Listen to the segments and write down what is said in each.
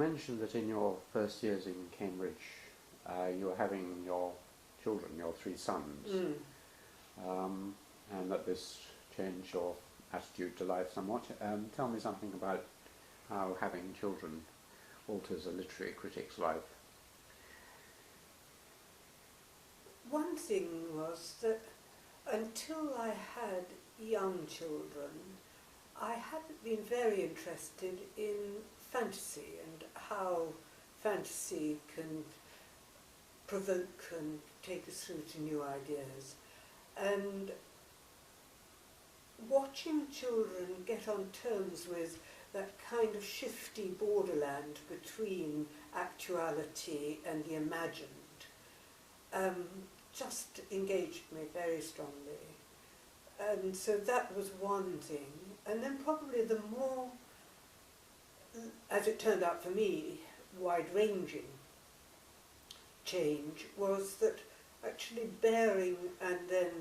You mentioned that in your first years in Cambridge, you were having your children, your 3 sons, and that this changed your attitude to life somewhat. Tell me something about how having children alters a literary critic's life. One thing was that until I had young children, I hadn't been very interested in fantasy and how fantasy can provoke and take us through to new ideas. And watching children get on terms with that kind of shifty borderland between actuality and the imagined just engaged me very strongly. And so that was one thing. And then probably the more, as it turned out for me, wide-ranging change was that actually bearing and then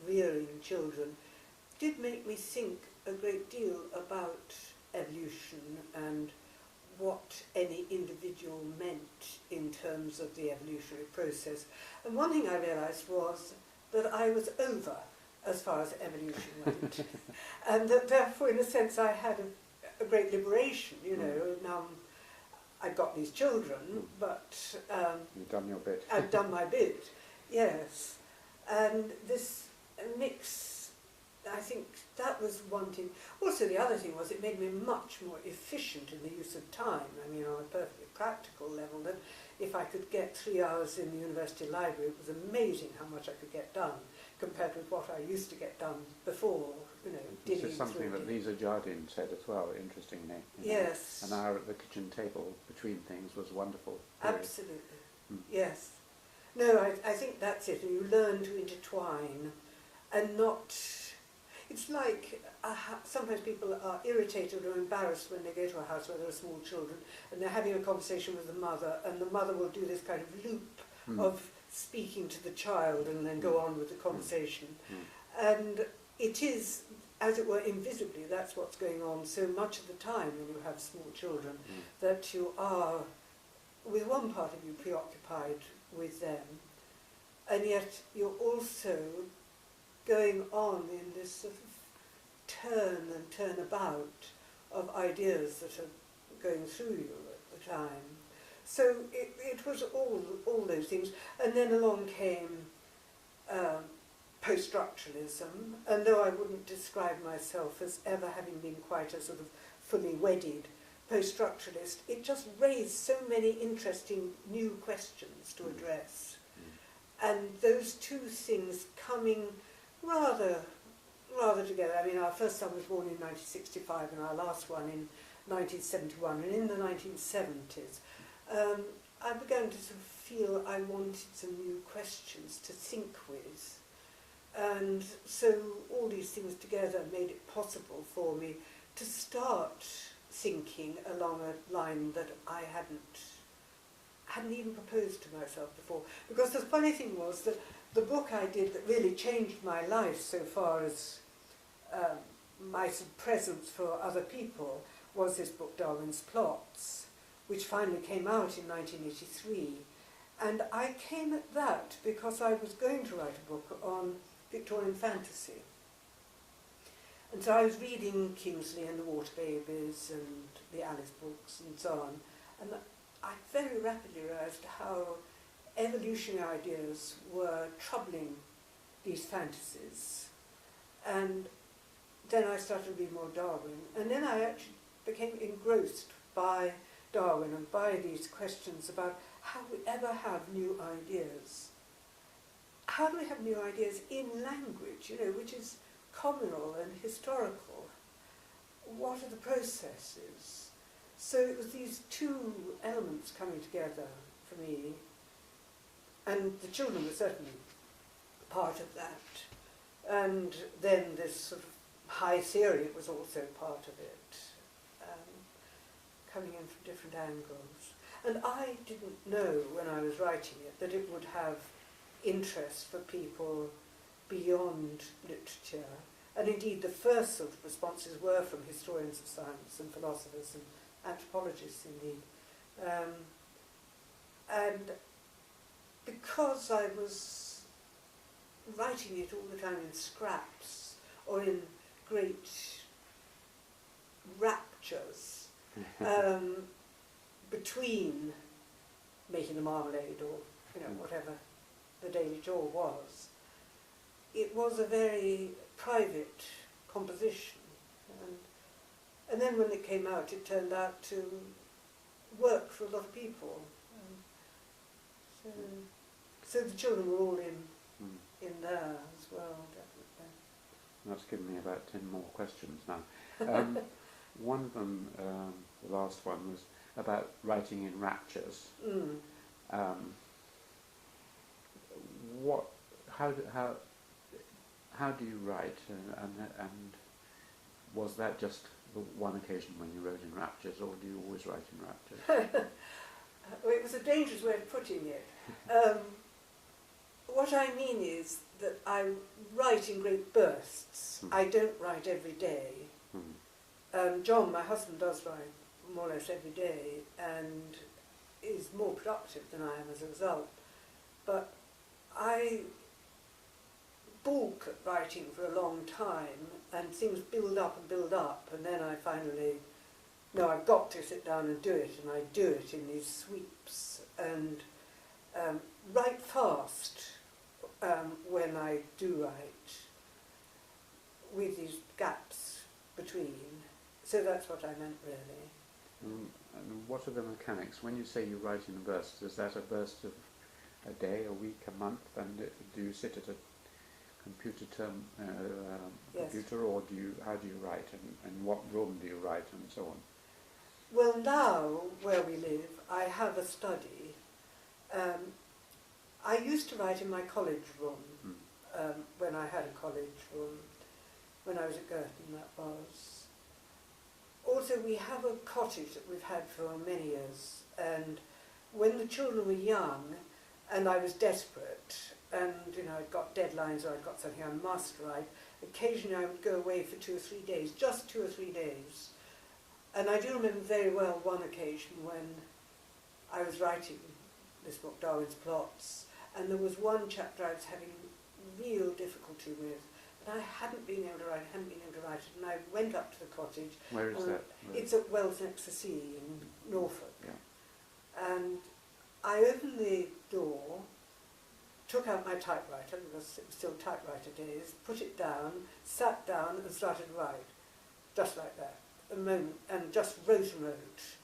rearing children did make me think a great deal about evolution and what any individual meant in terms of the evolutionary process. And one thing I realised was that I was over as far as evolution went. And that therefore, in a sense, I had a great liberation, you know. Now, I'd got these children, but... You've done your bit. I'd done my bit, yes. And this mix, I think that was one thing. Also, the other thing was it made me much more efficient in the use of time. I mean, on a perfectly practical level, that if I could get 3 hours in the university library, it was amazing how much I could get done compared with what I used to get done before, you know, This is something that Lisa Jardine said as well, interestingly. Yes. An hour at the kitchen table between things was wonderful. Absolutely, yes. No, I think that's it. You learn to intertwine and not... It's like sometimes people are irritated or embarrassed when they go to a house where there are small children and they're having a conversation with the mother, and the mother will do this kind of loop of speaking to the child and then go on with the conversation. And it is, as it were, invisibly, that's what's going on so much of the time when you have small children, that you are, with one part of you, preoccupied with them, and yet you're also going on in this sort of turn and turnabout of ideas that are going through you at the time. So it was all those things. And then along came Poststructuralism, and though I wouldn't describe myself as ever having been quite a sort of fully wedded post-structuralist, it just raised so many interesting new questions to address. And those two things coming rather together. I mean, our first son was born in 1965 and our last one in 1971, and in the 1970s I began to sort of feel I wanted some new questions to think with, and so all these things together made it possible for me to start thinking along a line that I hadn't even proposed to myself before. Because the funny thing was that the book I did that really changed my life so far as my sort of presence for other people was this book, Darwin's Plots, which finally came out in 1983. And I came at that because I was going to write a book on Victorian fantasy. And so I was reading Kingsley and the Water Babies and the Alice books and so on. And I very rapidly realised how evolutionary ideas were troubling these fantasies. And then I started to read more Darwin. And then I actually became engrossed by Darwin and by these questions about how we ever have new ideas. How do we have new ideas in language, you know, which is communal and historical? What are the processes? So it was these two elements coming together for me, and the children were certainly part of that. And then this sort of high theory was also part of it, coming in from different angles. And I didn't know when I was writing it that it would have interest for people beyond literature. And indeed the first sort of responses were from historians of science and philosophers and anthropologists indeed. And because I was writing it all the time in scraps or in great raptures between making a marmalade or whatever the daily chore was, it was a very private composition. And then when it came out, it turned out to work for a lot of people. So the children were all in there as well, definitely. That's given me about 10 more questions now. One of them, the last one, was about writing in raptures. How do you write, and was that just the one occasion when you wrote in raptures, or do you always write in raptures? Well, it was a dangerous way of putting it. What I mean is that I write in great bursts. I don't write every day. John, my husband, does write more or less every day and is more productive than I am as a result. But I balk at writing for a long time, and things build up, and then I finally, no, I've got to sit down and do it, and I do it in these sweeps, and write fast when I do write, with these gaps between. So that's what I meant, really. And what are the mechanics? When you say you write in bursts, is that a burst of a day, a week, a month? And do you sit at a computer computer, or how do you write, and what room do you write, and so on? Well, now where we live, I have a study. I used to write in my college room when I had a college room, when I was at Guertin, that was. Also, we have a cottage that we've had for many years, and when the children were young, and I was desperate, and I'd got deadlines or I'd got something I must write, occasionally I would go away for 2 or 3 days, just 2 or 3 days. And I do remember very well one occasion when I was writing this book, Darwin's Plots, and there was one chapter I was having real difficulty with, and I hadn't been able to write it, and I went up to the cottage. Where is that? It's at Wells next to sea in Norfolk. Yeah. And I opened the door, took out my typewriter, because it was still typewriter days, put it down, sat down and started to write, just like that, a moment, and just wrote and wrote.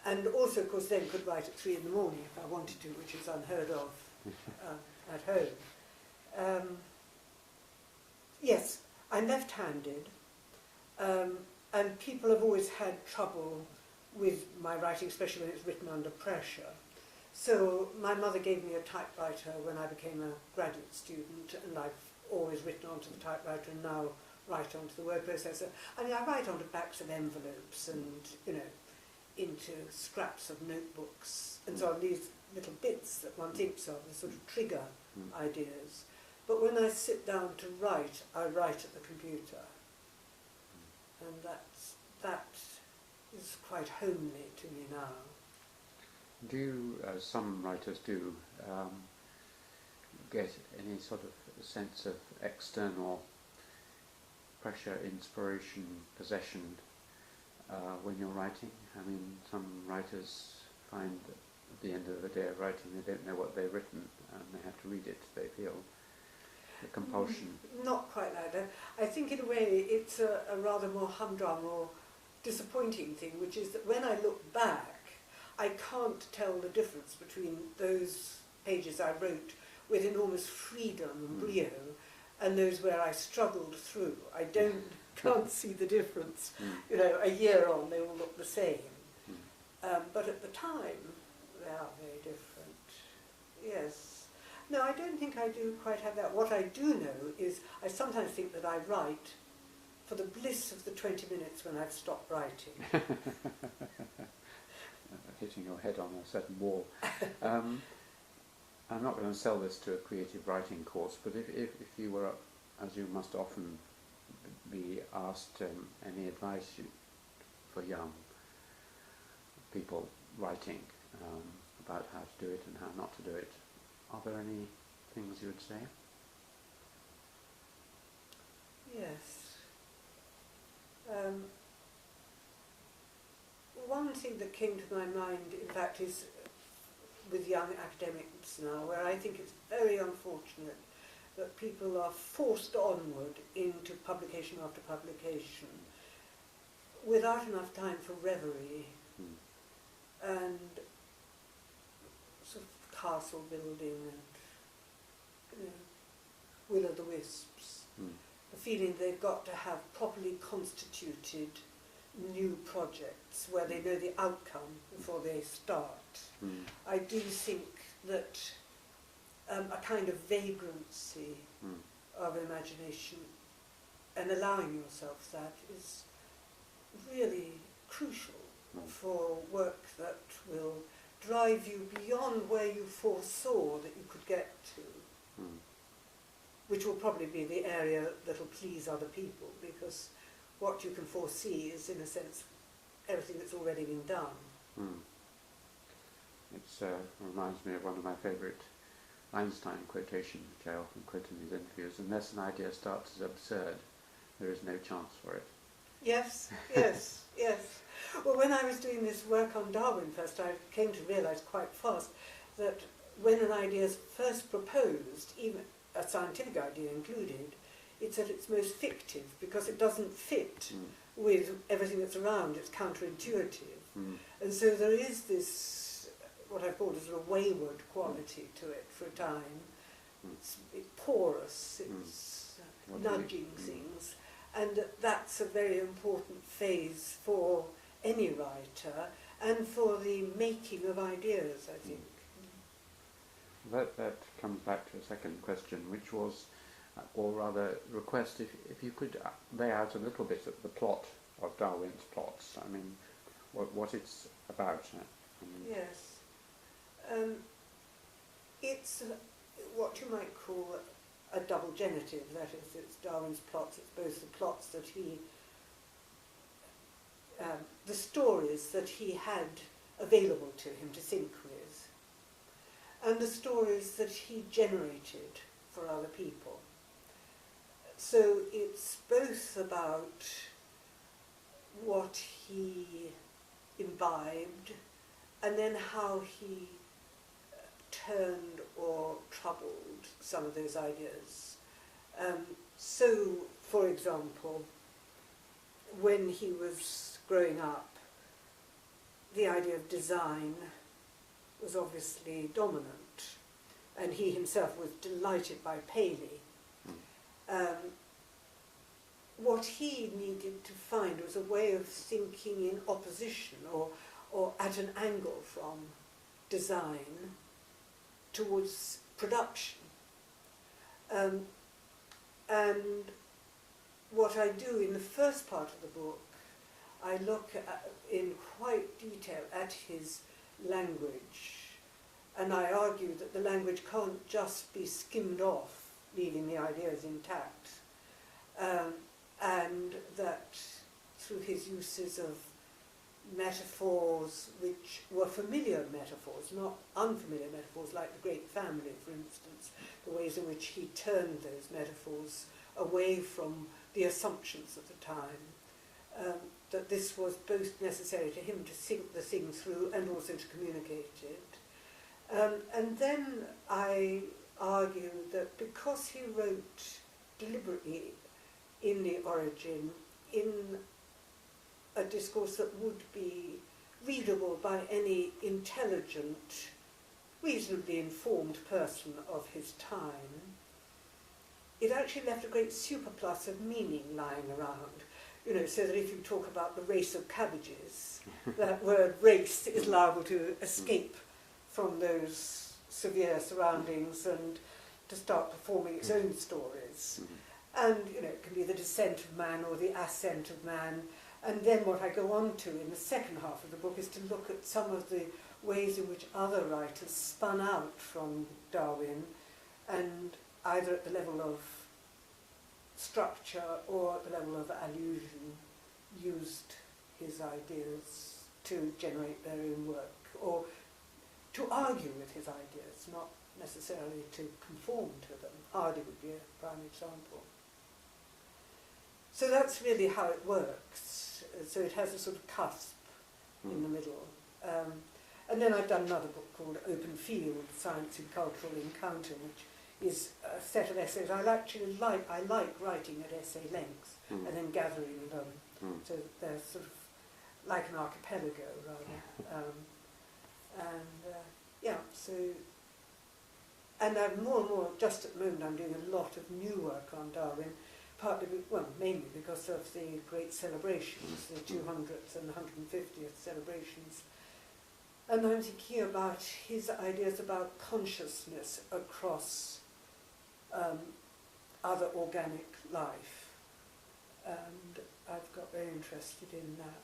And also, of course, then could write at 3 in the morning if I wanted to, which is unheard of at home. Yes, I'm left-handed, and people have always had trouble with my writing, especially when it's written under pressure. So my mother gave me a typewriter when I became a graduate student, and I've always written onto the typewriter and now write onto the word processor. I mean, I write onto backs of envelopes and, into scraps of notebooks, and so on, these little bits that one thinks of, the sort of trigger ideas. But when I sit down to write, I write at the computer. And that is quite homely to me now. Do you, as some writers do, get any sort of sense of external pressure, inspiration, possession when you're writing? I mean, some writers find that at the end of the day of writing they don't know what they've written and they have to read it, they feel the compulsion. Not quite like that. I think in a way it's a rather more humdrum or disappointing thing, which is that when I look back, I can't tell the difference between those pages I wrote with enormous freedom and brio and those where I struggled through. I can't see the difference. A year on they all look the same. But at the time they are very different. Yes. No, I don't think I do quite have that. What I do know is I sometimes think that I write for the bliss of the 20 minutes when I've stopped writing. Hitting your head on a certain wall. I'm not going to sell this to a creative writing course, but if you were, as you must often be asked, any advice for young people writing, about how to do it and how not to do it. Are there any things you would say? Yes. One thing that came to my mind, in fact, is with young academics now, where I think it's very unfortunate that people are forced onward into publication after publication without enough time for reverie and sort of castle building and will-o'-the-wisps. The feeling they've got to have properly constituted new projects where they know the outcome before they start. I do think that a kind of vagrancy of imagination and allowing yourself that is really crucial for work that will drive you beyond where you foresaw that you could get to, which will probably be the area that will please other people, because what you can foresee is, in a sense, everything that's already been done. It reminds me of one of my favourite Einstein quotations, which I often quote in these interviews: unless an idea starts as absurd, there is no chance for it. Yes, yes, yes. Well, when I was doing this work on Darwin first, I came to realise quite fast that when an idea is first proposed, even a scientific idea included, it's at its most fictive because it doesn't fit with everything that's around. It's counterintuitive. And so there is this, what I've called a sort of wayward quality to it for a time. It's porous, it's nudging things. And that's a very important phase for any writer and for the making of ideas, I think. That comes back to a second question, which was, or rather request, if you could lay out a little bit of the plot of Darwin's plots. I mean, what it's about. Yes. It's what you might call a double genitive. That is, it's Darwin's plots. It's both the plots that he, the stories that he had available to him to think with, and the stories that he generated for other people. So it's both about what he imbibed and then how he turned or troubled some of those ideas. So, for example, when he was growing up, the idea of design was obviously dominant, and he himself was delighted by Paley. What he needed to find was a way of thinking in opposition or at an angle from design towards production. And what I do in the first part of the book, I look in quite detail at his language, and I argue that the language can't just be skimmed off, leaving the ideas intact, and that through his uses of metaphors which were familiar metaphors, not unfamiliar metaphors, like the great family, for instance, the ways in which he turned those metaphors away from the assumptions of the time, that this was both necessary to him to think the thing through and also to communicate it. And then I argue that because he wrote deliberately in the origin, in a discourse that would be readable by any intelligent, reasonably informed person of his time, it actually left a great superplus of meaning lying around. You know, so that if you talk about the race of cabbages, that word race is liable to escape from those severe surroundings and to start performing its own stories. And, you know, it can be the descent of man or the ascent of man. And then what I go on to in the second half of the book is to look at some of the ways in which other writers spun out from Darwin, and either at the level of structure or at the level of allusion used his ideas to generate their own work or to argue with his ideas, not necessarily to conform to them. Hardy would be a prime example. So that's really how it works. So it has a sort of cusp in the middle. And then I've done another book called Open Field, Science and Cultural Encounter, which is a set of essays. I like writing at essay length and then gathering them. So they're sort of like an archipelago, rather. And I'm more and more, just at the moment, I'm doing a lot of new work on Darwin, mainly because of the great celebrations, the 200th and 150th celebrations. And I'm thinking about his ideas about consciousness across other organic life. And I've got very interested in that.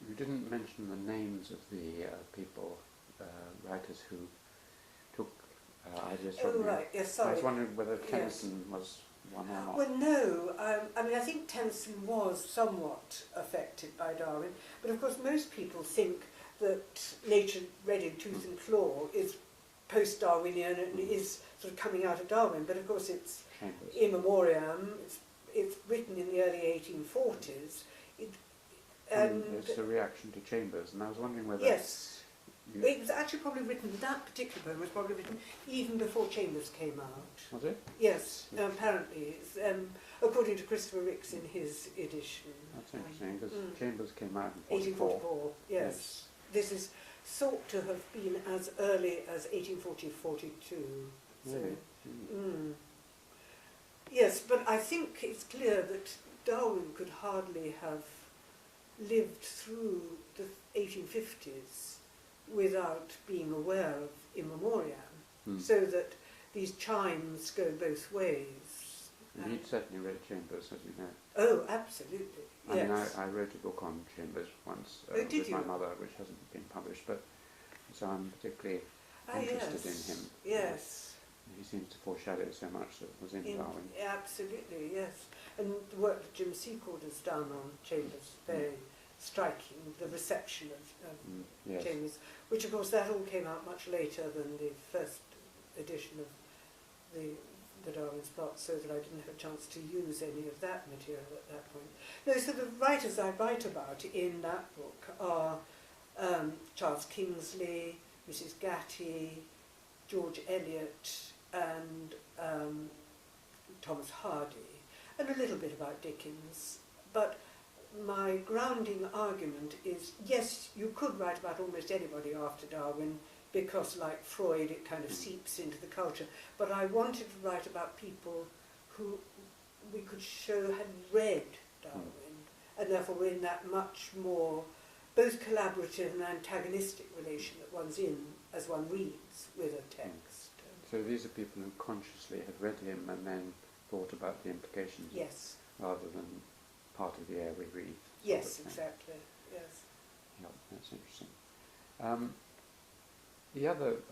You didn't mention the names of the people, writers who took ideas from you. Right, yes, sorry. I was wondering whether Tennyson was one or not. Well, no. I think Tennyson was somewhat affected by Darwin, but of course most people think that Nature Red in Tooth and Claw is post-Darwinian and is sort of coming out of Darwin, but of course it's Chambers. in Memoriam, it's written in the early 1840s. And it's a reaction to Chambers, and I was wondering whether... Yes. It was actually probably written, that particular poem was probably written even before Chambers came out. Was it? Yes, apparently. It's, according to Christopher Ricks in his edition. That's interesting, because Chambers came out in 1844, yes. This is thought to have been as early as 1840-42. Really? Yes, but I think it's clear that Darwin could hardly have lived through the 1850s without being aware of In Memoriam, so that these chimes go both ways. And he'd certainly read Chambers, as you know. Oh, absolutely, yes. I mean, I wrote a book on Chambers once with my mother, which hasn't been published, but so I'm particularly interested in him. Yes. He seems to foreshadow so much that was in Darwin. Absolutely, yes. And the work that Jim Secord has done on Chambers, very striking, the reception of Chambers, which of course that all came out much later than the first edition of the Darwin's plot, so that I didn't have a chance to use any of that material at that point. No, so the writers I write about in that book are Charles Kingsley, Mrs. Gatty, George Eliot, and Thomas Hardy, and a little bit about Dickens. But my grounding argument is, yes, you could write about almost anybody after Darwin, because like Freud it kind of seeps into the culture, but I wanted to write about people who we could show had read Darwin, and therefore were in that much more both collaborative and antagonistic relation that one's in as one reads with a text. So these are people who consciously had read him and then thought about the implications, yes, rather than part of the air we breathe. Yes, exactly. Yes. Yeah, that's interesting.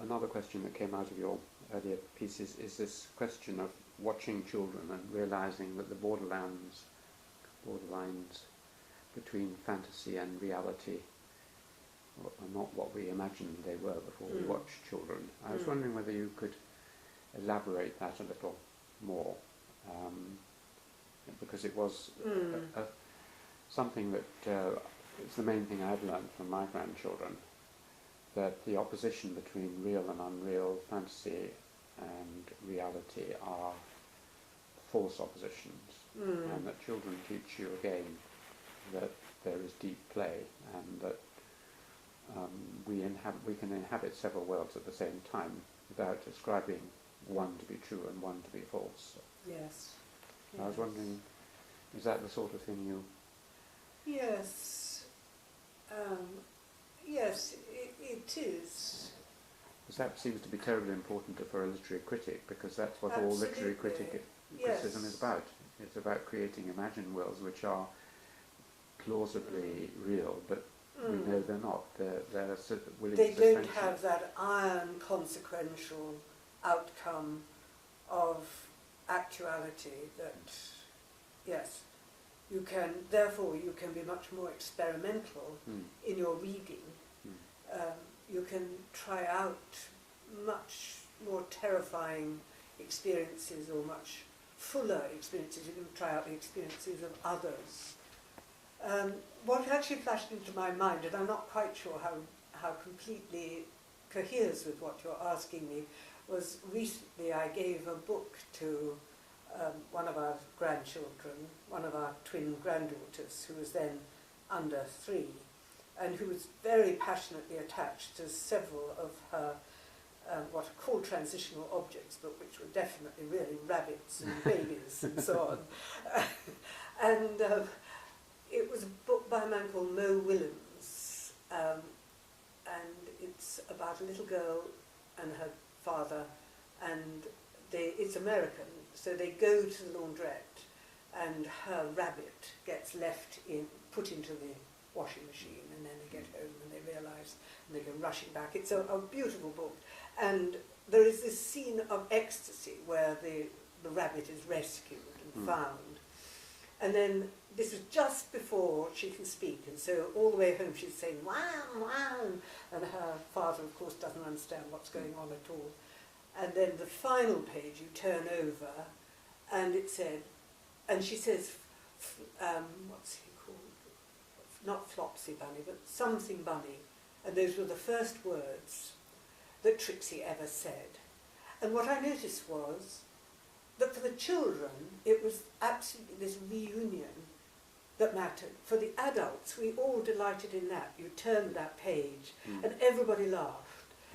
Another question that came out of your earlier pieces is this question of watching children and realizing that the borderlines between fantasy and reality are not what we imagined they were before we watched children. I was wondering whether you could elaborate that a little more, because it was something that it's the main thing I've learned from my grandchildren, that the opposition between real and unreal, fantasy and reality are false oppositions, and that children teach you again that there is deep play, and that we can inhabit several worlds at the same time without ascribing one to be true and one to be false. Yes. I was wondering, is that the sort of thing you... Yes. Yes, it is. Because that seems to be terribly important for a literary critic, because that's what Absolutely. all literary criticism is about. It's about creating imagined worlds which are plausibly real, but we know they're not. They're willing they to don't have that iron consequential outcome of actuality that, yes, You can, therefore, you can be much more experimental in your reading. You can try out much more terrifying experiences or much fuller experiences. You can try out the experiences of others. What actually flashed into my mind, and I'm not quite sure how completely coheres with what you're asking me, was recently I gave a book to one of our grandchildren, one of our twin granddaughters, who was then under 3, and who was very passionately attached to several of her what are called transitional objects, but which were definitely really rabbits and babies and so on. And it was a book by a man called Mo Willems, and it's about a little girl and her father, and it's American, so they go to the laundrette, and her rabbit gets put into the washing machine, and then they get home and they realise, and they go rushing back. It's a beautiful book, and there is this scene of ecstasy where the rabbit is rescued and found, and then this is just before she can speak, and so all the way home she's saying "wow, wow," and her father, of course, doesn't understand what's going on at all. And then the final page you turn over, and it said, and she says, what's he called? Not Flopsy Bunny, but something Bunny. And those were the first words that Trixie ever said. And what I noticed was that for the children, it was absolutely this reunion that mattered. For the adults, we all delighted in that. You turned that page, and everybody laughed.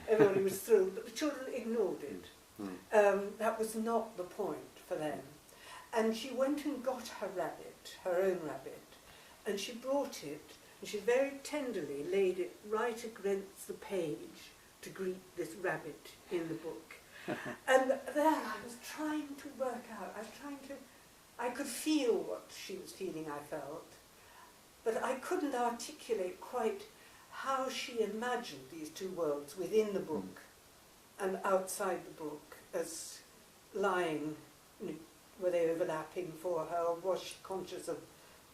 Everybody was thrilled, but the children ignored it. That was not the point for them. And she went and got her rabbit, her own rabbit, and she brought it, and she very tenderly laid it right against the page to greet this rabbit in the book. And there I was trying to work out, I could feel what she was feeling, I felt, but I couldn't articulate quite how she imagined these two worlds within the book and outside the book as lying, were they overlapping for her, or was she conscious of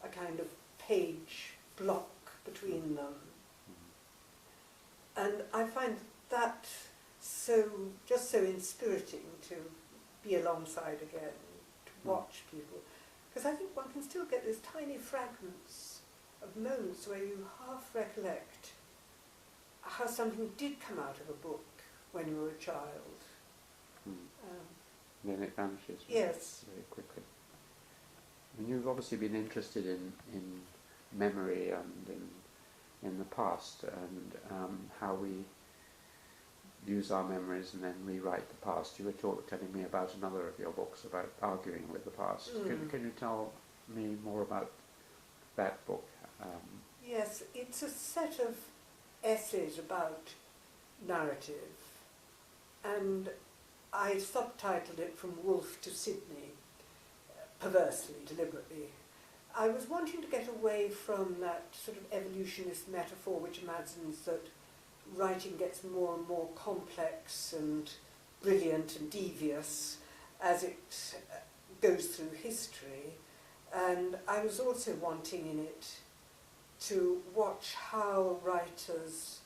a kind of page block between them? And I find that just so inspiriting to be alongside again, to watch people, because I think one can still get those tiny fragments of moments where you half recollect how something did come out of a book when you were a child. Then it vanishes yes. very quickly. I mean, you've obviously been interested in memory and in the past, and how we use our memories and then rewrite the past. You were telling me about another of your books about arguing with the past. Can you tell me more about that book? Yes, it's a set of essays about narrative, and I subtitled it From Wolf to Sydney, perversely, deliberately. I was wanting to get away from that sort of evolutionist metaphor which imagines that writing gets more and more complex and brilliant and devious as it goes through history. And I was also wanting in it to watch how writers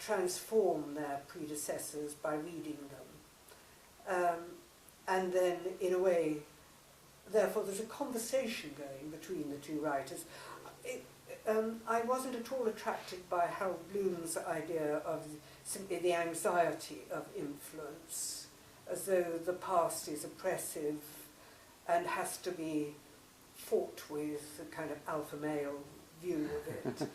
transform their predecessors by reading them. And then, in a way, therefore, there's a conversation going between the two writers. I wasn't at all attracted by Harold Bloom's idea of simply the anxiety of influence, as though the past is oppressive and has to be fought with, a kind of alpha male view of it.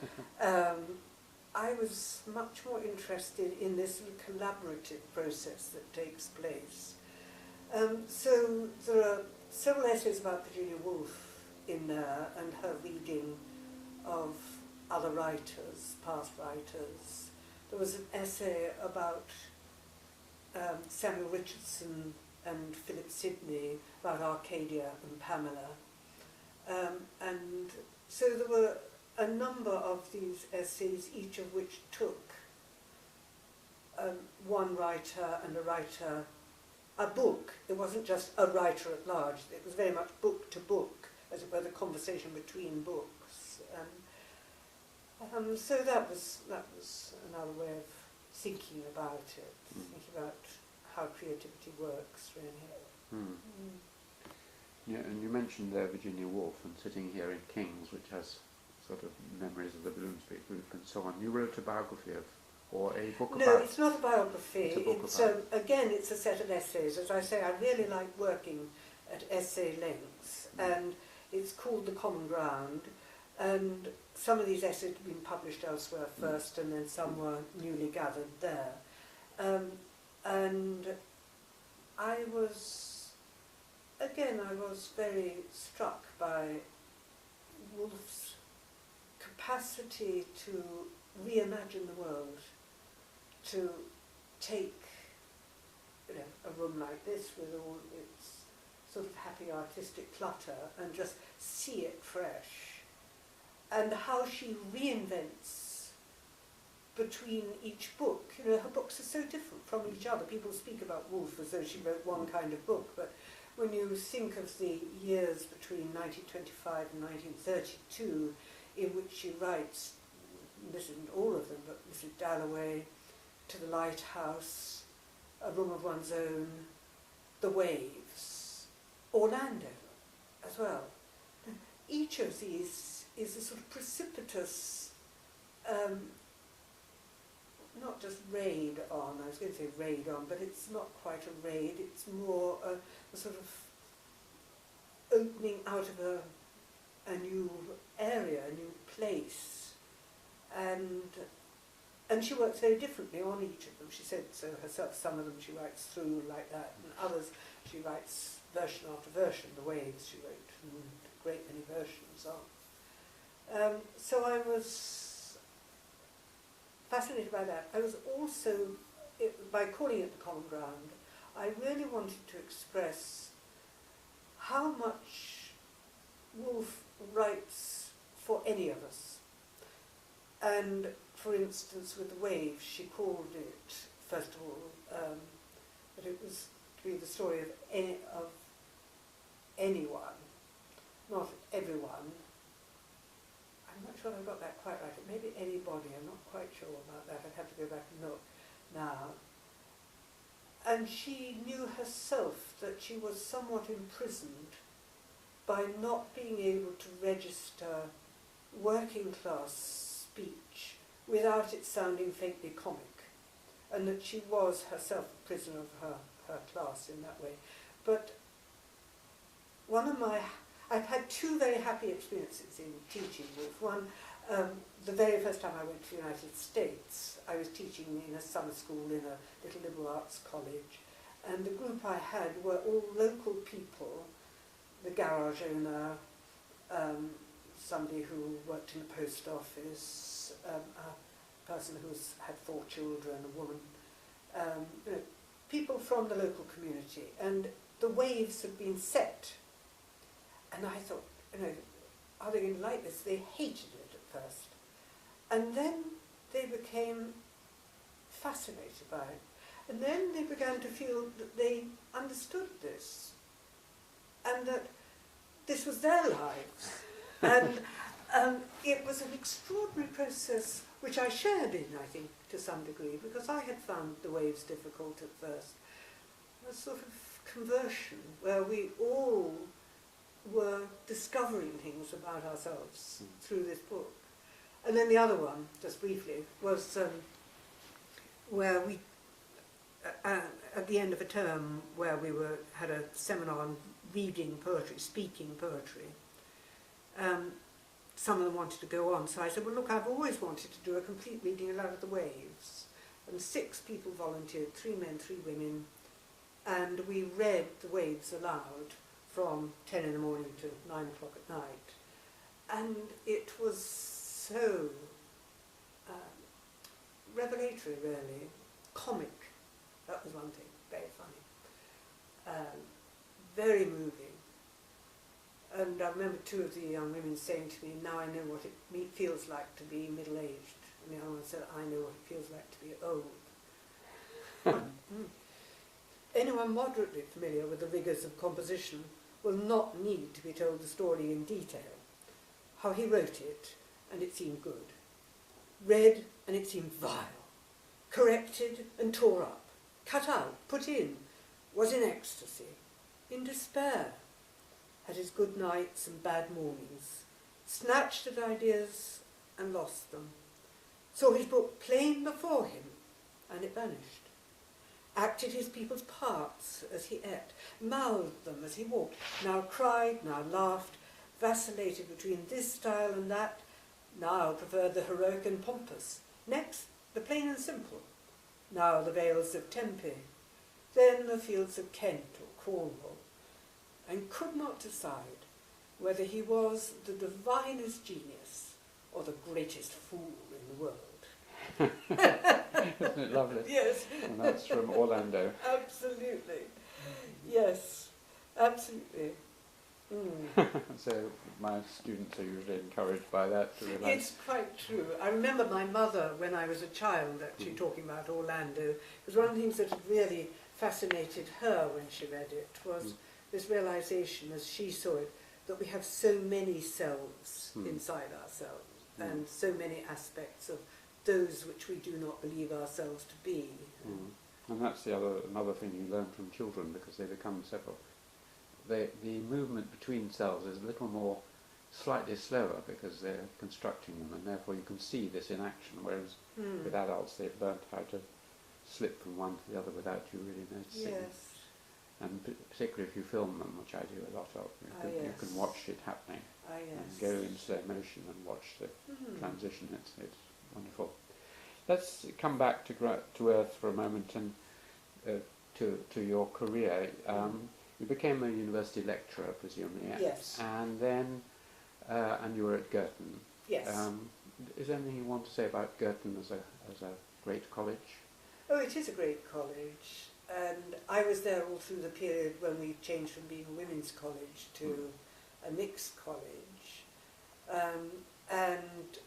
I was much more interested in this sort of collaborative process that takes place. So there are several essays about Virginia Woolf in there, and her reading of other writers, past writers. There was an essay about Samuel Richardson and Philip Sidney, about Arcadia and Pamela. And so there were a number of these essays, each of which took one writer and a book. It wasn't just a writer at large, it was very much book to book, as it were, the conversation between books. So that was another way of thinking about it, thinking about how creativity works, really. Yeah, and you mentioned there Virginia Woolf and Sitting Here in Kings, which has sort of memories of the Bloomsbury Group and so on. You wrote a biography of, or a book about... No, it's not a biography. It's a book again, it's a set of essays. As I say, I really like working at essay lengths, and it's called The Common Ground, and some of these essays have been published elsewhere first, and then some were newly gathered there. And I was very struck by Woolf's capacity to reimagine the world, to take, you know, a room like this with all its sort of happy artistic clutter and just see it fresh, and how she reinvents between each book. You know, her books are so different from each other. People speak about Woolf as though she wrote one kind of book, but when you think of the years between 1925 and 1932, in which she writes, this isn't all of them, but Mrs. Dalloway, To the Lighthouse, A Room of One's Own, The Waves, Orlando as well. Each of these is a sort of precipitous, not just raid on, I was going to say raid on, but it's not quite a raid, it's more a sort of opening out of a new area, a new place. And she works very differently on each of them. She said so herself. Some of them she writes through like that, and others she writes version after version. The Waves she wrote, and a great many versions on. So I was fascinated by that. I was also, by calling it The Common Ground, I really wanted to express how much Woolf writes for any of us. And for instance, with The Waves, she called it, first of all, that it was to be the story of anyone, not everyone. I'm not sure I got that quite right. It may be anybody, I'm not quite sure about that. I'd have to go back and look now. And she knew herself that she was somewhat imprisoned by not being able to register working class speech without it sounding faintly comic, and that she was herself a prisoner of her class in that way. But I've had two very happy experiences in teaching Woolf. One, the very first time I went to the United States, I was teaching in a summer school in a little liberal arts college, and the group I had were all local people, the garage owner, somebody who worked in the post office, a person who's had 4 children, a woman, you know, people from the local community. And The Waves had been set. And I thought, you know, are they going to like this? They hated it at first. And then they became fascinated by it. And then they began to feel that they understood this, and that this was their lives. And it was an extraordinary process, which I shared in, I think, to some degree, because I had found The Waves difficult at first. A sort of conversion where we all were discovering things about ourselves through this book. And then the other one, just briefly, was where we, at the end of a term, where we had a seminar on reading poetry, speaking poetry. Some of them wanted to go on, so I said, well, look, I've always wanted to do a complete reading aloud of The Waves. And 6 people volunteered, 3 men, 3 women, and we read The Waves aloud from 10 in the morning to 9 o'clock at night. And it was so revelatory, really. Comic, that was one thing, very funny. Very moving. And I remember 2 of the young women saying to me, now I know what it feels like to be middle-aged. And the other one said, I know what it feels like to be old. Anyone moderately familiar with the rigours of composition will not need to be told the story in detail. How he wrote it, and it seemed good. Read, and it seemed vile. Corrected and tore up. Cut out, put in. Was in ecstasy. In despair. Had his good nights and bad mornings. Snatched at ideas and lost them. Saw his book plain before him, and it vanished. Acted his people's parts as he ate, mouthed them as he walked, now cried, now laughed, vacillated between this style and that, now preferred the heroic and pompous, next the plain and simple, now the vales of Tempe, then the fields of Kent or Cornwall, and could not decide whether he was the divinest genius or the greatest fool in the world. Isn't it lovely? Yes. And that's from Orlando. Absolutely. Yes, absolutely. Mm. So my students are usually encouraged by that to realise. It's quite true. I remember my mother, when I was a child, actually talking about Orlando, because one of the things that had really fascinated her when she read it was this realisation, as she saw it, that we have so many selves inside ourselves and so many aspects of those which we do not believe ourselves to be. And that's another thing you learn from children, because they become several. The movement between cells is a little more slightly slower because they're constructing them, and therefore you can see this in action, whereas with adults they've learned how to slip from one to the other without you really noticing. Yes. And particularly if you film them, which I do a lot of, you can watch it happening and go in slow motion and watch the transition. It's wonderful. Let's come back to Earth for a moment and to your career. You became a university lecturer, presumably. Yes. And then, and you were at Guertin. Yes. Is there anything you want to say about Guertin as a great college? Oh, it is a great college. And I was there all through the period when we changed from being a women's college to a mixed college. And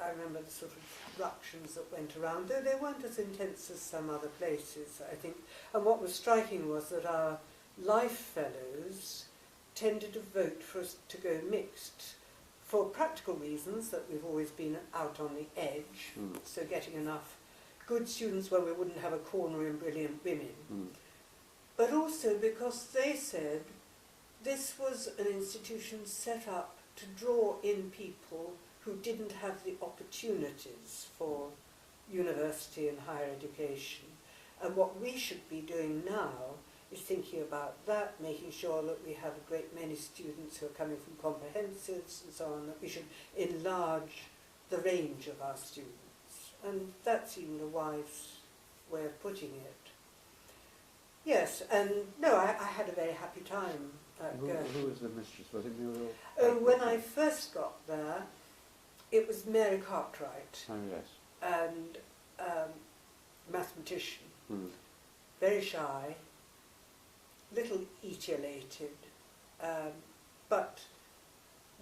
I remember the sort of ructions that went around, though they weren't as intense as some other places, I think. And what was striking was that our life fellows tended to vote for us to go mixed for practical reasons, that we've always been out on the edge, so getting enough good students where we wouldn't have a corner in brilliant women. But also because they said this was an institution set up to draw in people who didn't have the opportunities for university and higher education. And what we should be doing now is thinking about that, making sure that we have a great many students who are coming from comprehensives and so on, that we should enlarge the range of our students. And that seemed a wise way of putting it. Yes, and no, I had a very happy time at Guertin. Who was the mistress? Was it Muriel? When I first got there, it was Mary Cartwright. Oh, yes. And mathematician. Very shy, little etiolated, but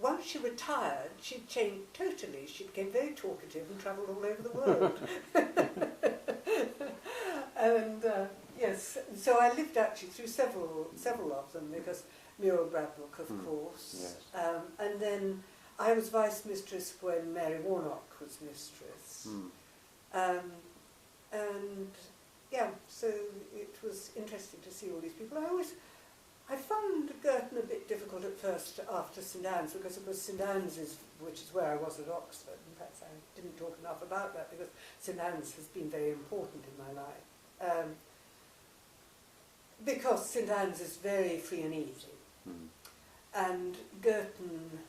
once she retired, she changed totally. She became very talkative and travelled all over the world. And yes, so I lived actually through several of them, because Muriel Bradbrook, of course. Yes. And then I was vice mistress when Mary Warnock was mistress. And yeah, so it was interesting to see all these people. I found Guertin a bit difficult at first after St Anne's, because it was St Anne's, which is where I was at Oxford. In fact, I didn't talk enough about that, because St Anne's has been very important in my life. Because St Anne's is very free and easy. And Guertin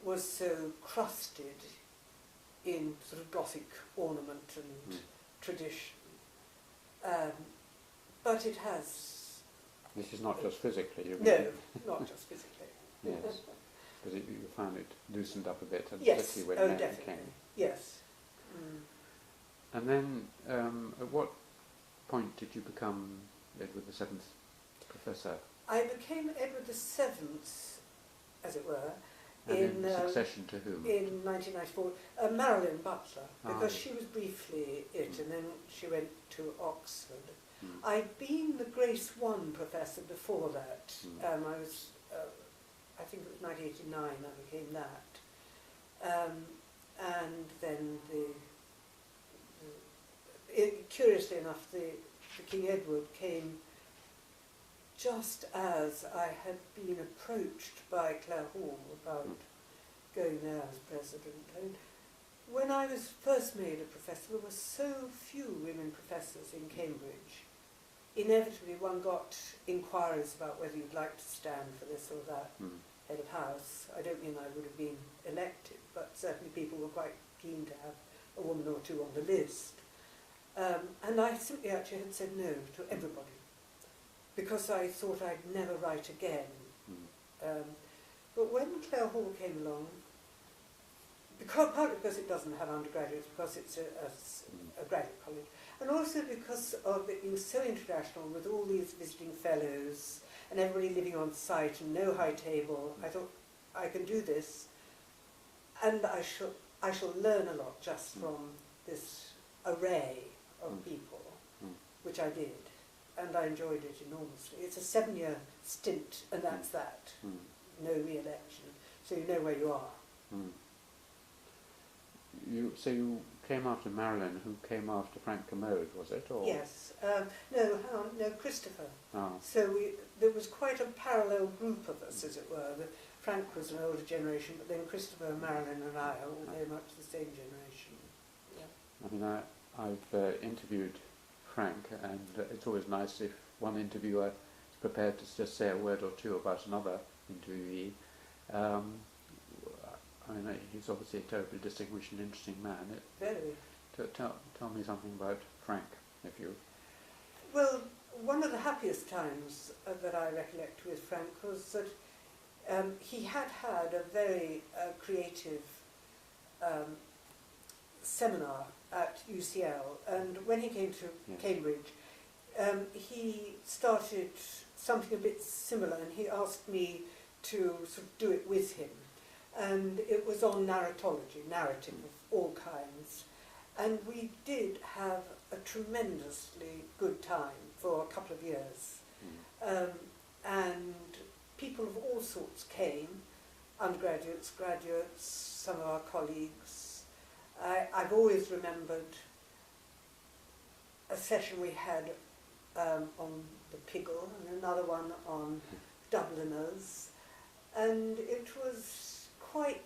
was so crusted in sort of Gothic ornament and tradition. But it has... This is not just physically, you mean? No, not just physically. Yes, because you found it loosened up a bit, and Yes, especially when Mary definitely. came. Yes. And then, at what point did you become Edward VII professor? I became Edward VII, as it were, And in succession to whom? in 1994. Marilyn Butler, because yes. she was briefly it, and then she went to Oxford. I'd been the Grace 1 professor before that. I was, I think it was 1989 I became that. And then curiously enough, the King Edward came just as I had been approached by Claire Hall about going there as president. And when I was first made a professor, there were so few women professors in Cambridge. Inevitably, one got inquiries about whether you'd like to stand for this or that head of house. I don't mean I would have been elected, but certainly people were quite keen to have a woman or two on the list. And I simply actually had said no to everybody, because I thought I'd never write again. But when Claire Hall came along, partly because it doesn't have undergraduates, because it's a graduate college, and also because of it being so international with all these visiting fellows and everybody living on site and no high table, I thought, I can do this, and I shall learn a lot just from this array of people, which I did, and I enjoyed it enormously. It's a 7-year stint, and that's that. No re-election, so you know where you are. So you came after Marilyn, who came after Frank Commode, was it? Or? Yes. No, Christopher. Oh. So there was quite a parallel group of us, as it were. Frank was an older generation, but then Christopher, Marilyn and I are all very much the same generation. Yeah. I mean, I've interviewed Frank, and it's always nice if one interviewer is prepared to just say a word or two about another interviewee. I mean, he's obviously a terribly distinguished and interesting man. Very. Tell me something about Frank, if you... Well, one of the happiest times that I recollect with Frank was that he had a very creative seminar at UCL, and when he came to Cambridge, he started something a bit similar, and he asked me to sort of do it with him. And it was on narratology, narrative of all kinds. And we did have a tremendously good time for a couple of years. And people of all sorts came, undergraduates, graduates, some of our colleagues. I've always remembered a session we had on the Piggle and another one on Dubliners. And it was quite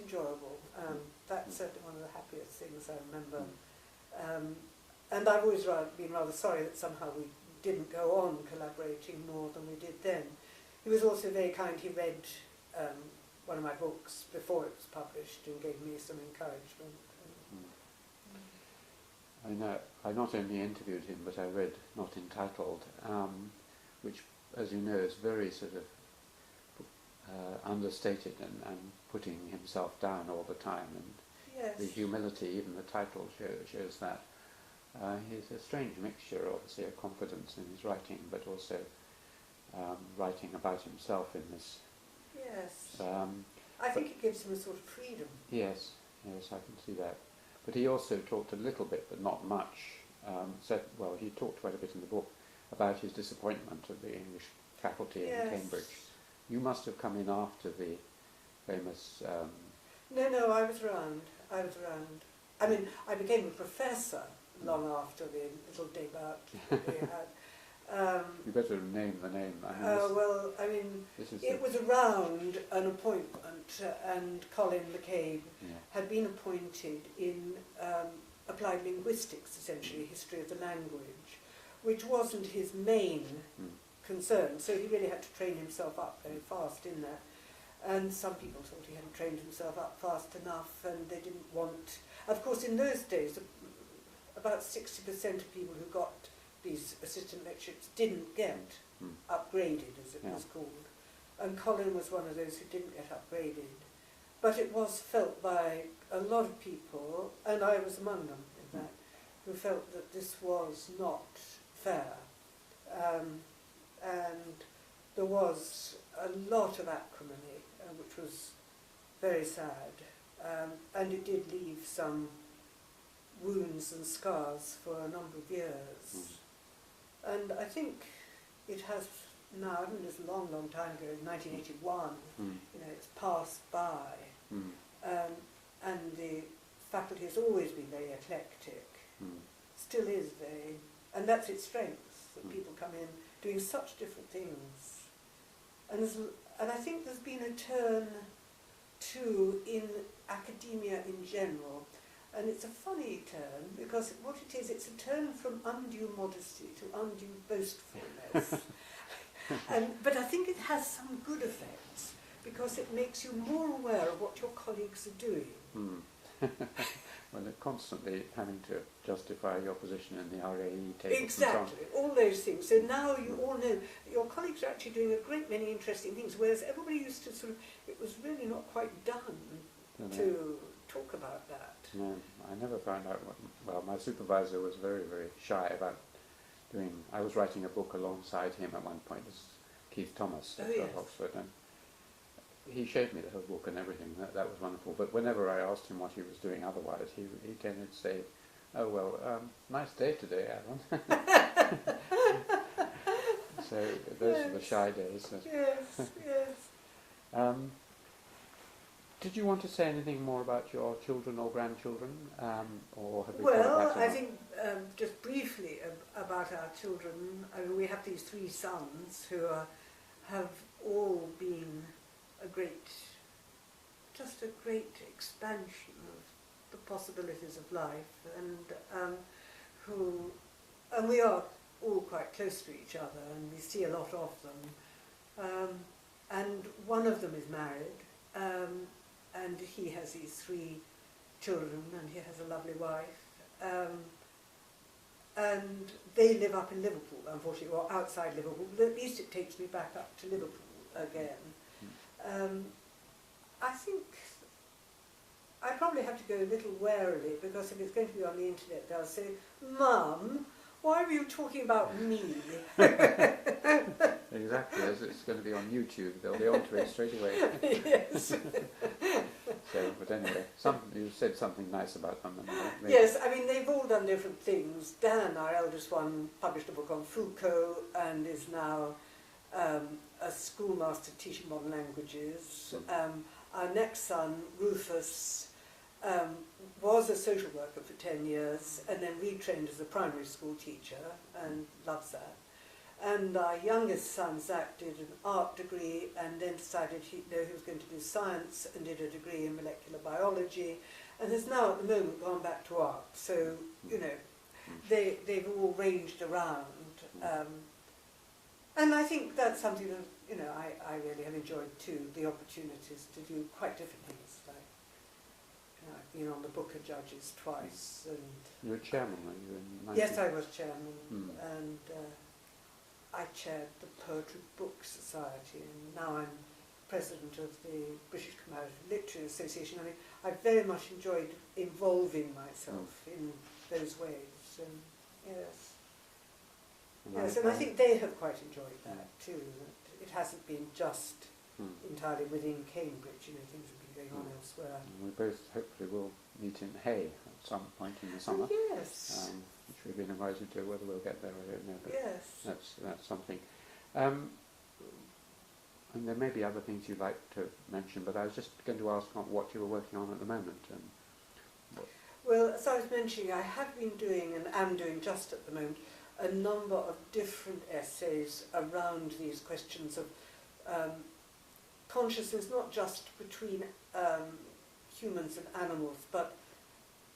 enjoyable. That's certainly one of the happiest things I remember. And I've always been rather sorry that somehow we didn't go on collaborating more than we did then. He was also very kind. He read one of my books before it was published and gave me some encouragement. I know, I not only interviewed him, but I read Not Entitled, which, as you know, is very sort of understated and putting himself down all the time, and the humility, even the title shows that. He's a strange mixture, obviously, of confidence in his writing, but also writing about himself in this. Yes. I think it gives him a sort of freedom. Yes, I can see that. But he also talked a little bit, but not much. He talked quite a bit in the book about his disappointment at the English faculty in Cambridge. You must have come in after the famous... No, I was around. I mean, I became a professor long after the little debate we had. You better name the name. It was around an appointment, and Colin McCabe had been appointed in applied linguistics, essentially, history of the language, which wasn't his main concern, so he really had to train himself up very fast in that. And some people thought he hadn't trained himself up fast enough, and they didn't want... Of course, in those days, about 60% of people who got these assistant lectureships didn't get upgraded, as it was called. And Colin was one of those who didn't get upgraded. But it was felt by a lot of people, and I was among them, in fact, who felt that this was not fair. And there was a lot of acrimony, which was very sad. And it did leave some wounds and scars for a number of years. And I think it has now, I mean, it's a long, long time ago, 1981, you know, it's passed by. And the faculty has always been very eclectic, still is very, and that's its strength, that people come in doing such different things. And I think there's been a turn too in academia in general, and it's a funny turn because what it is, it's a turn from undue modesty to undue boastfulness. But I think it has some good effects because it makes you more aware of what your colleagues are doing. Well, they're constantly having to justify your position in the RAE tables. Exactly, and so on. all those things. So now you all know your colleagues are actually doing a great many interesting things, whereas everybody used to sort of, it was really not quite done to talk about that. No, I never found out well, my supervisor was very, very shy about doing, I was writing a book alongside him at one point, this is Keith Thomas at Oxford, and he showed me the whole book and everything. That was wonderful. But whenever I asked him what he was doing otherwise, he tended to say, "Oh well, nice day today, Alan." So those are the shy days. Yes, yes. Did you want to say anything more about your children or grandchildren, or have we Well, I think just briefly about our children. I mean, we have these 3 sons who have all been just a great expansion of the possibilities of life, and we are all quite close to each other, and we see a lot of them. And one of them is married, and he has these 3 children, and he has a lovely wife. And they live up in Liverpool, unfortunately, or outside Liverpool, but at least it takes me back up to Liverpool again. I think I probably have to go a little warily, because if it's going to be on the internet, they'll say, "Mum, why were you talking about me?" Exactly, as it's going to be on YouTube, they'll be onto it straight away. Yes. So, but anyway, you said something nice about them. And yes, I mean, they've all done different things. Dan, our eldest one, published a book on Foucault and is now a schoolmaster teaching modern languages. Our next son, Rufus, was a social worker for 10 years and then retrained as a primary school teacher and loves that. And our youngest son, Zach, did an art degree and then decided he was going to do science and did a degree in molecular biology and has now at the moment gone back to art. So, you know, they've all ranged around. And I think that's something that, you know, I really have enjoyed too, the opportunities to do quite different things, like, you know, I've been on the Booker Judges twice. And you were chairman, were you? In yes, I was chairman, and I chaired the Poetry Book Society, and now I'm president of the British Comparative Literature Association. I mean, I very much enjoyed involving myself in those ways, and yes. Yes, and I think they have quite enjoyed that too. That it hasn't been just entirely within Cambridge, you know, things have been going on elsewhere. And we both hopefully will meet in Hay at some point in the summer. Oh, yes. Which we've been invited to. Whether we'll get there, I don't know. But yes. That's something. And there may be other things you'd like to mention, but I was just going to ask what you were working on at the moment. Well, as I was mentioning, I have been doing and am doing just at the moment a number of different essays around these questions of consciousness, not just between humans and animals, but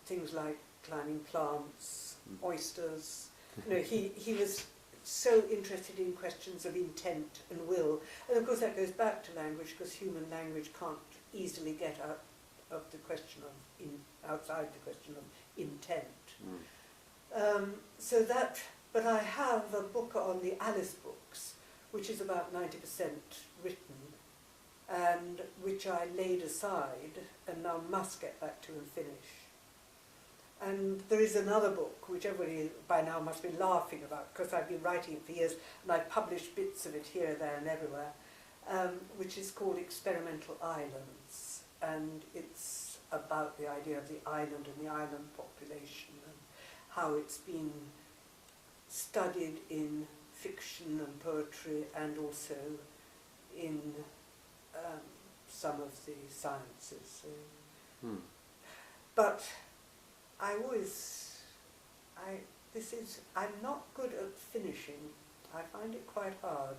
things like climbing plants, oysters. You know, he was so interested in questions of intent and will, and of course that goes back to language, because human language can't easily get out of the question of outside the question of intent. So that. But I have a book on the Alice books, which is about 90% written, and which I laid aside and now must get back to and finish. And there is another book, which everybody by now must be laughing about, because I've been writing it for years, and I've published bits of it here, there and everywhere, which is called Experimental Islands, and it's about the idea of the island and the island population, and how it's been studied in fiction and poetry and also in some of the sciences. But I'm not good at finishing. I find it quite hard.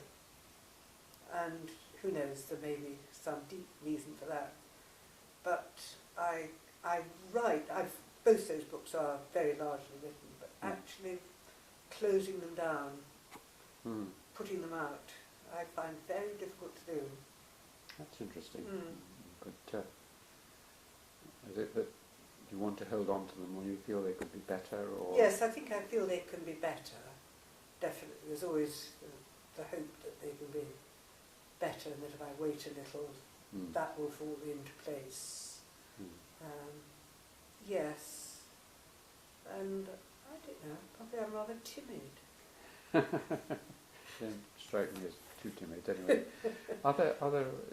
And who knows, there may be some deep reason for that. But I write, both those books are very largely written, but actually closing them down, putting them out, I find very difficult to do. That's interesting. But is it that you want to hold on to them or you feel they could be better? Or? Yes, I think I feel they can be better, definitely. There's always the hope that they can be better and that if I wait a little, that will fall into place. Yes. And I don't know, probably I'm rather timid. Don't strike me as too timid anyway.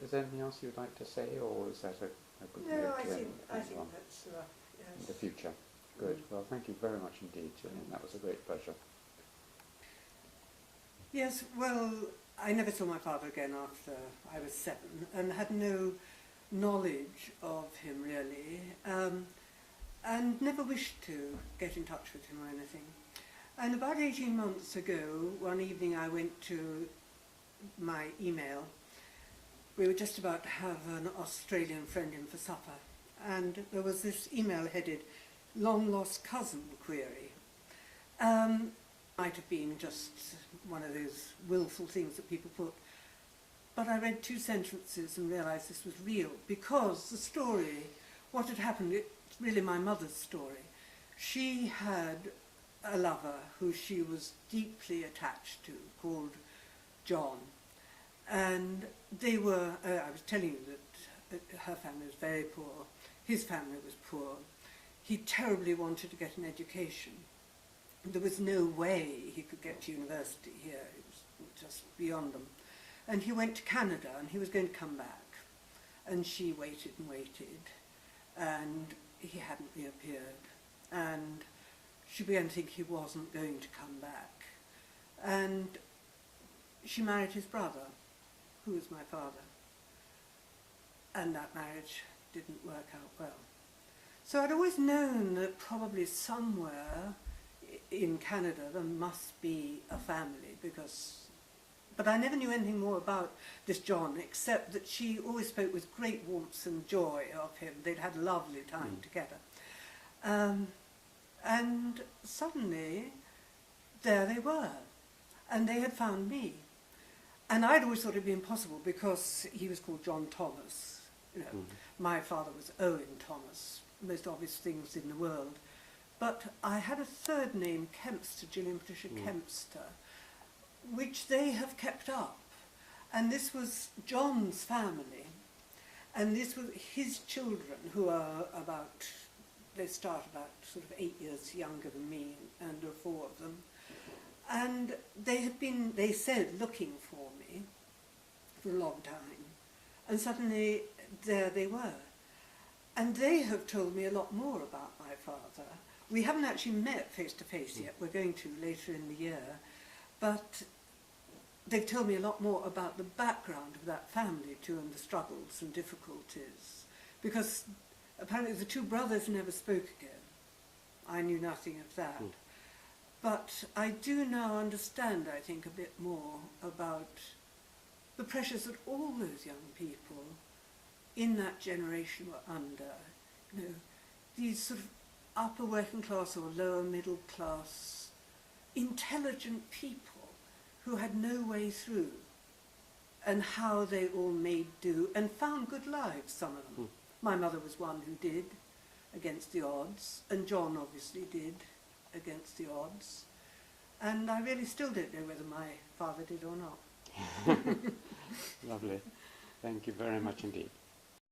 Is there anything else you'd like to say, or is that a good No, note I to think end on that's enough. in Yes. the future? Good. Well, thank you very much indeed, Gillian. That was a great pleasure. Yes, well, I never saw my father again after I was 7 and had no knowledge of him really, and never wished to get in touch with him or anything. And about 18 months ago, one evening I went to my email. We were just about to have an Australian friend in for supper, and there was this email headed, "Long lost cousin query." Might have been just one of those willful things that people put. But I read 2 sentences and realised this was real, because the story, what had happened, it's really my mother's story. She had a lover who she was deeply attached to, called John. And they were, I was telling you that her family was very poor, his family was poor. He terribly wanted to get an education. There was no way he could get to university here, it was just beyond them. And he went to Canada and he was going to come back. And she waited and waited, and he hadn't reappeared. And she began to think he wasn't going to come back. And she married his brother, who was my father. And that marriage didn't work out well. So I'd always known that probably somewhere in Canada there must be a family, but I never knew anything more about this John, except that she always spoke with great warmth and joy of him. They'd had a lovely time together. And suddenly, there they were, and they had found me. And I'd always thought it'd be impossible because he was called John Thomas. You know, my father was Owen Thomas, most obvious things in the world. But I had a third name, Kempster, Gillian Patricia Kempster, which they have kept up. And this was John's family, and this was his children, who are they start about sort of 8 years younger than me, and there are 4 of them. And they had been, they said, looking for me for a long time. And suddenly, there they were. And they have told me a lot more about my father. We haven't actually met face to face yet. We're going to later in the year. But they've told me a lot more about the background of that family too, and the struggles and difficulties. Because apparently the 2 brothers never spoke again. I knew nothing of that. But I do now understand, I think, a bit more about the pressures that all those young people in that generation were under. You know, these sort of upper working class or lower middle class, intelligent people who had no way through, and how they all made do and found good lives, some of them. My mother was one who did, against the odds, and John obviously did, against the odds. And I really still don't know whether my father did or not. Lovely. Thank you very much indeed.